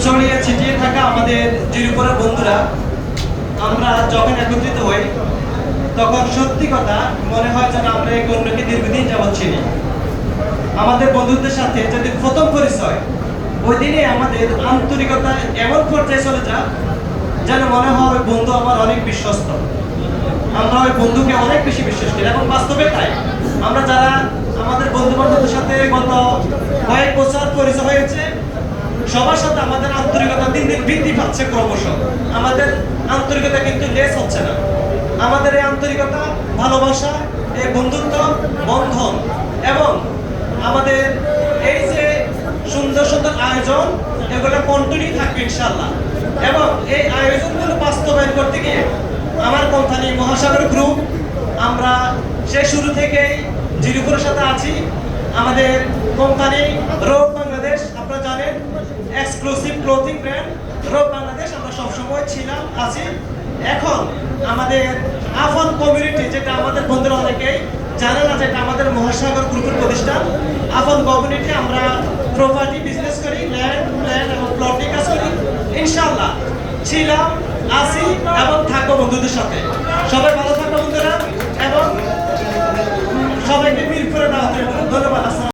ছড়িয়ে ছিটিয়ে থাকা আমাদের জিরুপুরের বন্ধুরা আমরা যখন একত্রিত হই তখন সত্যি কথা মনে হয় যেন আমরা এক অন্যকে দীর্ঘদিন যাবৎ চিনি। আমাদের বন্ধুদের সাথে যদি প্রথম পরিচয় ওই দিনে আমাদের আন্তরিকতা এমন পর্যায়ে চলে যায় যেন মনে হয় ওই বন্ধু আমার অনেক বিশ্বস্ত, আমরা ওই বন্ধুকে অনেক বেশি বিশ্বাস করি। এবং বাস্তবে তাই আমরা যারা আমাদের বন্ধু বান্ধবদের সাথে গত কয়েক বছর পরিচয় হয়েছে সবার সাথে আমাদের আন্তরিকতা দিন দিন বৃদ্ধি পাচ্ছে ক্রমশ। আমাদের আন্তরিকতা কিন্তু লেস হচ্ছে না। আমাদের এই আন্তরিকতা, ভালোবাসা, এই বন্ধুত্ব বন্ধন এবং আমাদের এই যে সুন্দর সুন্দর আয়োজন এগুলো কন্টিনিউ থাকবে ইনশাআল্লাহ। এবং এই আয়োজনগুলো বাস্তবায়ন করতে গিয়ে আমার কোম্পানি মহাসাগর গ্রুপ আমরা সেই শুরু থেকেই জিরুপুরের সাথে আছি। আমাদের কোম্পানি রোগ বাংলাদেশ, আপনারা জানেন এক্সক্লুসিভ ক্লোথিং ব্র্যান্ড রোগ বাংলাদেশ, আমরা সবসময় ছিলাম আছি। এখন আমাদের আফন কমিউনিটি, যেটা আমাদের বন্ধুরা অনেকেই জানে না, যেটা আমাদের মহাসাগর গ্রুপের প্রতিষ্ঠান। আফন কমিউনিটি আমরা প্রপার্টি বিজনেস করি, ল্যান্ড এবং প্লটে কাজ করি। ইনশাআল্লাহ ছিলাম, আছি এবং থাকবো বন্ধুদের সাথে। সবাই ভালো থাকবো বন্ধুরা এবং